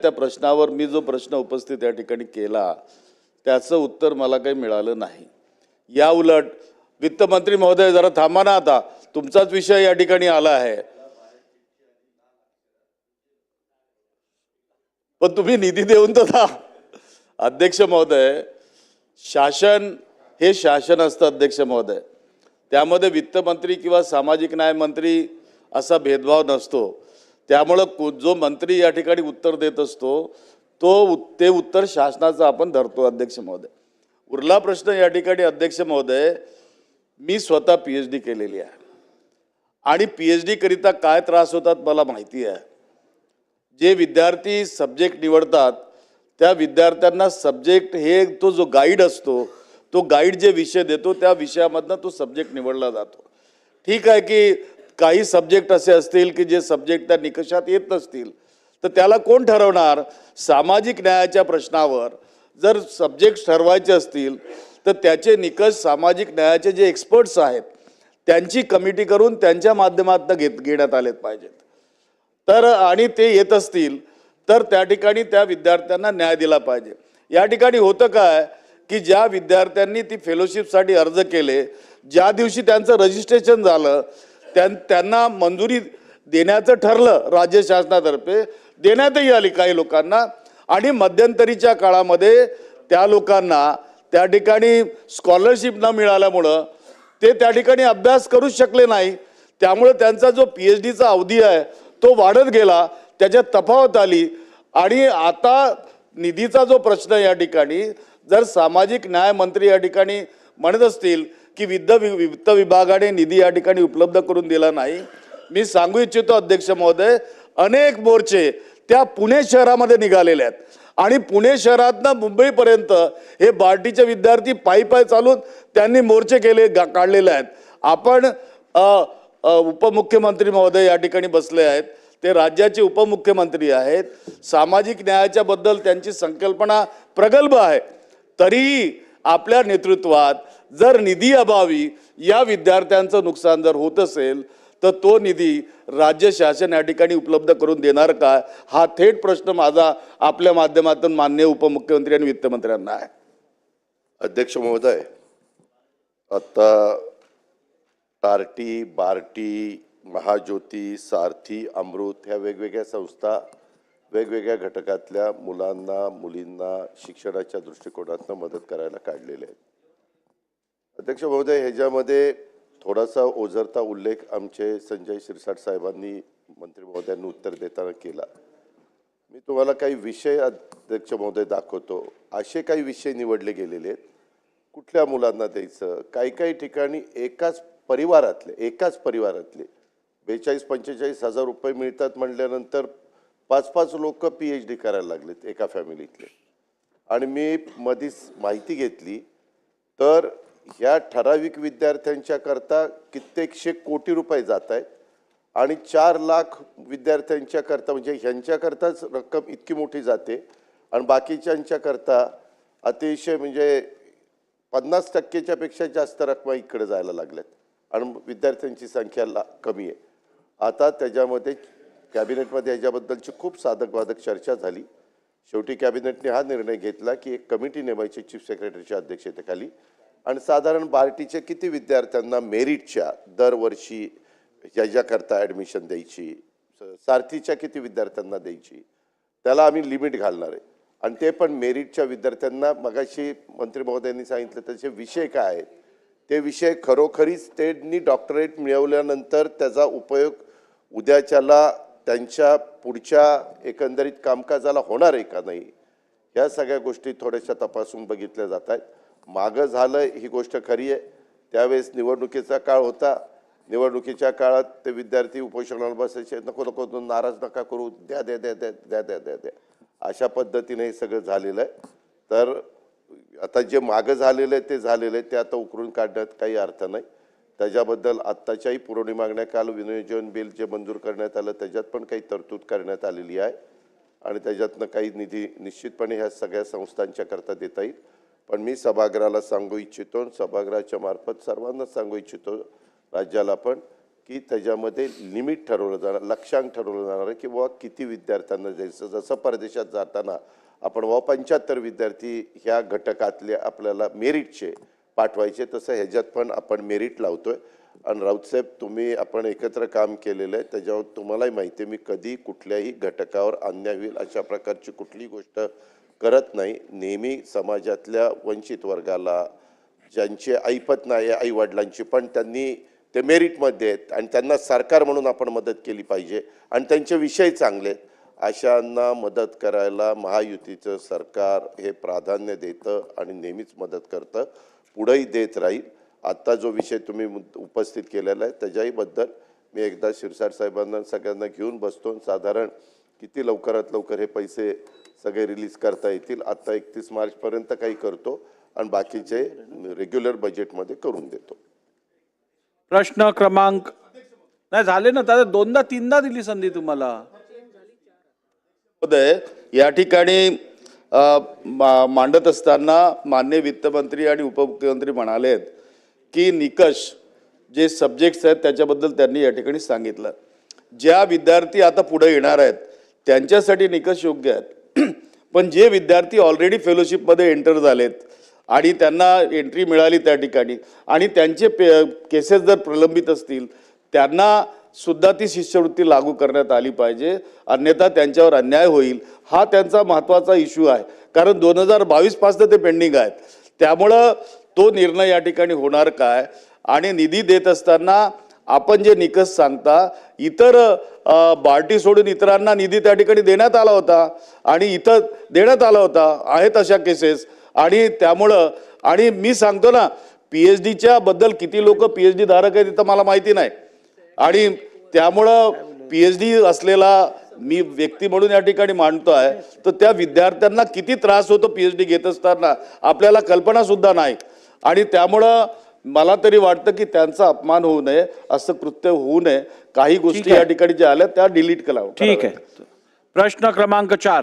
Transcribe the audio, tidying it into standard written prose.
त्या प्रश्नावर मी जो प्रश्न उपस्थित या ठिकाणी केला त्याचं उत्तर मला काही मिळालं नाही। या उलट वित्तमंत्री महोदय जरा थांबा ना, आता तुमचाच विषय या ठिकाणी आला आहे, पण तुम्ही निधी देऊन तर जा। अध्यक्ष महोदय, शासन हे शासन असतं अध्यक्ष महोदय, त्यामध्ये वित्तमंत्री किंवा सामाजिक न्याय मंत्री असा भेदभाव नसतो। त्यामुळे जो मंत्री या ठिकाणी उत्तर देत असतो ते उत्तर शासनाचं आपण धरतो अध्यक्ष महोदय। उरला प्रश्न या ठिकाणी अध्यक्ष महोदय, मी स्वतः PhD केलेली आहे आणि PhD करिता काय त्रास होतात मला माहिती आहे। जे विद्यार्थी सब्जेक्ट निवडतात त्या विद्यार्थ्यांना सब्जेक्ट हे तो जो गाईड असतो, तो गाईड जे विषय देतो त्या विषयामधनं तो सब्जेक्ट निवडला जातो। ठीक आहे की काही सब्जेक्ट असे असतील की जे सब्जेक्ट त्या निकषात येत नसतील तर त्याला कोण ठरवणार? सामाजिक न्यायाच्या प्रश्नावर जर सब्जेक्ट ठरवायचे असतील तर त्याचे निकष सामाजिक न्यायाचे जे एक्सपर्ट्स आहेत त्यांची कमिटी करून त्यांच्या माध्यमातून घेण्यात आलेत पाहिजेत। तर आणि ते येत असतील तर त्या ठिकाणी त्या विद्यार्थ्यांना न्याय दिला पाहिजे। या ठिकाणी होतं काय की ज्या विद्यार्थ्यांनी ती फेलोशिपसाठी अर्ज केले, ज्या दिवशी त्यांचं रजिस्ट्रेशन झालं त्यांना मंजुरी देण्याचं ठरलं, राज्य शासनातर्फे देण्यातही आली काही लोकांना, आणि मध्यंतरीच्या काळामध्ये त्या लोकांना त्या ठिकाणी स्कॉलरशिप न मिळाल्यामुळं ते त्या ठिकाणी अभ्यास करू शकले नाही। त्यामुळे त्यांचा जो PhDचा अवधी आहे तो वाढत गेला, त्याच्यात तफावत आली। आणि आता निधीचा जो प्रश्न या ठिकाणी जर सामाजिक न्याय मंत्री या ठिकाणी म्हणत असतील की वित्त विभागाने निधी या ठिकाणी उपलब्ध करून दिला नाही, मी सांगू इच्छितो अध्यक्ष महोदय, अनेक मोर्चे त्या पुणे शहरामध्ये निघालेले आहेत आणि पुणे शहरातनं मुंबईपर्यंत हे बार्टीचे विद्यार्थी पायी चालून त्यांनी मोर्चे काढलेले आहेत। आपण उपमुख्यमंत्री महोदय या ठिकाणी बसले आहेत, ते राज्याचे उपमुख्यमंत्री आहेत, सामाजिक न्यायाच्या बद्दल त्यांची संकल्पना प्रगल्भ आहे, तरीही आपल्या नेतृत्वात जर निधी अभावी या विद्यार्थ्यांचं नुकसान जर होत असेल तर तो निधी राज्य शासन या ठिकाणी उपलब्ध करून देणार का, हा थेट प्रश्न माझा आपल्या माध्यमातून माननीय उपमुख्यमंत्री आणि वित्तमंत्र्यांना आहे। अध्यक्ष महोदय, आता टार्टी, बार्टी, महाज्योती, सारथी, अमृत ह्या वेगवेगळ्या संस्था वेगवेगळ्या घटकातल्या मुलांना मुलींना शिक्षणाच्या दृष्टिकोनातून मदत करायला काढलेले आहेत। अध्यक्ष महोदय, ह्याच्यामध्ये थोडासा ओझरता उल्लेख आमचे संजय शिरसाट साहेबांनी मंत्री महोदयांनी उत्तर देताना केला। मी तुम्हाला काही विषय अध्यक्ष महोदय दाखवतो। असे काही विषय निवडले गेलेले आहेत, कुठल्या मुलांना द्यायचं, काही ठिकाणी एकाच परिवारातले 42-45 हजार रुपये मिळतात म्हटल्यानंतर 5-5 लोक PhD करायला लागलेत एका फॅमिलीतले। आणि मी मधीच माहिती घेतली तर ह्या ठराविक विद्यार्थ्यांच्या करता कित्येकशे कोटी रुपये जात आहेत आणि 4 लाख विद्यार्थ्यांच्या करता म्हणजे ह्यांच्या करताच रक्कम इतकी मोठी जाते आणि बाकीच्यांच्या करता अतिशय म्हणजे 50% पेक्षा जास्त रक्कम इकडे जायला लागल्यात आणि विद्यार्थ्यांची संख्या कमी आहे। आता त्याच्यामध्ये कॅबिनेटमध्ये याच्याबद्दलची खूप साधक-बाधक चर्चा झाली। शेवटी कॅबिनेटने हा निर्णय घेतला की एक कमिटी नेमायची चीफ सेक्रेटरीच्या अध्यक्षतेखाली आणि साधारण बार्टीचे किती विद्यार्थ्यांना मेरिटच्या दरवर्षी याच्याकरता ॲडमिशन द्यायची, सारथीच्या किती विद्यार्थ्यांना द्यायची, त्याला आम्ही लिमिट घालणार आहे। आणि ते पण मेरिटच्या विद्यार्थ्यांना मगाशी मंत्री महोदयांनी सांगितलं त्याचे विषय काय आहेत, ते विषय खरोखरीच त्यांनी डॉक्टरेट मिळवल्यानंतर त्याचा उपयोग उद्याच्याला त्यांच्या पुढच्या एकंदरीत कामकाजाला होणार आहे का नाही, ह्या सगळ्या गोष्टी थोड्याशा तपासून बघितल्या जात आहेत। मागं झालं ही गोष्ट खरी आहे, त्यावेळेस निवडणुकीचा काळ होता, निवडणुकीच्या काळात ते विद्यार्थी उपोषणाला बसायचे, नको नाराज नका करू, द्या द्या द्या द्या द्या द्या द्या द्या अशा पद्धतीने हे सगळं झालेलं आहे। तर आता जे मागं झालेलं आहे ते झालेलं आहे, ते आता उकरून काढण्यात काही अर्थ नाही। त्याच्याबद्दल आत्ताच्याही पुरवणी मागण्या काल विनियोजन बिल जे मंजूर करण्यात आलं त्याच्यात पण काही तरतूद करण्यात आलेली आहे आणि त्याच्यातनं काही निधी निश्चितपणे ह्या सगळ्या संस्थांच्या करता देता येईल। पण मी सभागृहाला सांगू इच्छितो, सभागृहाच्या मार्फत सर्वांना सांगू इच्छितो, राज्याला पण, की त्याच्यामध्ये लिमिट ठरवलं जाणार, लक्ष्यांक ठरवलं जाणार आहे की बुवा किती विद्यार्थ्यांना द्यायचं. जसं परदेशात जाताना आपण 75 विद्यार्थी ह्या घटकातले आपल्याला मेरिटचे पाठवायचे, तसं ह्याच्यात पण आपण मेरिट लावतोय. आणि राऊतसाहेब, तुम्ही आपण एकत्र काम केलेलं आहे, त्याच्यावर तुम्हालाही माहिती आहे मी कधी कुठल्याही घटकावर अन्याय होईल अशा प्रकारची कुठलीही गोष्ट करत नाही. नेहमी समाजातल्या वंचित वर्गाला, ज्यांचे ऐपत नाही आई वडिलांची पण त्यांनी ते मेरिटमध्ये आहेत आणि त्यांना सरकार म्हणून आपण मदत केली पाहिजे आणि त्यांचे विषय चांगले आहेत, अशांना मदत करायला महायुतीचं सरकार हे प्राधान्य देतं आणि नेहमीच मदत करतं, पुढेही देत राहील. आत्ता जो विषय तुम्ही उपस्थित केलेला आहे त्याच्याहीबद्दल मी एकदा शिरसाट साहेबांना सगळ्यांना घेऊन बसतो. साधारण किती लवकरात लवकर हे पैसे सगळे रिलीज करता येतील, आत्ता 31 मार्चपर्यंत काही करतो आणि बाकीचे रेग्युलर बजेटमध्ये करून देतो. प्रश्न क्रमांक नाही झाले ना, दादा दोनदा तीनदा दिली संधी तुम्हाला. महोदय, या ठिकाणी मांडत असताना माननीय वित्तमंत्री आणि उपमुख्यमंत्री म्हणाले की निकष जे सब्जेक्ट्स आहेत त्याच्याबद्दल त्यांनी या ठिकाणी सांगितलं. ज्या विद्यार्थी आता पुढे येणार आहेत त्यांच्यासाठी निकष योग्य आहेत, पण जे विद्यार्थी ऑलरेडी फेलोशिपमध्ये एंटर झालेत आणि त्यांना एंट्री मिळाली त्या ठिकाणी आणि त्यांचे केसेस जर प्रलंबित असतील त्यांना सुद्धा ती शिष्यवृत्ती लागू करण्यात आली पाहिजे, अन्यथा त्यांच्यावर अन्याय होईल. हा त्यांचा महत्त्वाचा इश्यू आहे, कारण 2022 पासून ते पेंडिंग आहेत. त्यामुळं तो निर्णय या ठिकाणी होणार काय, आणि निधी देत असताना आपण जे निकष सांगता, इतर बार्टी सोडून इतरांना निधी त्या ठिकाणी देण्यात आला होता आणि इथं देण्यात आला होता, आहेत अशा केसेस. आणि त्यामुळं आणि मी सांगतो ना, PhDच्या बद्दल किती लोक PhD धारक आहेत तिथं मला माहिती नाही, आणि त्यामुळं PhD असलेला मी व्यक्ती म्हणून या ठिकाणी मांडतो आहे, तर त्या विद्यार्थ्यांना किती त्रास होतो PhD घेत असताना आपल्याला कल्पना सुद्धा नाही. आणि त्यामुळं मला तरी वाटतं की त्यांचा अपमान होऊ नये, असं कृत्य होऊ नये. काही गोष्टी या ठिकाणी ज्या आल्या त्या डिलीट कराव्या. ठीक आहे. प्रश्न क्रमांक 4.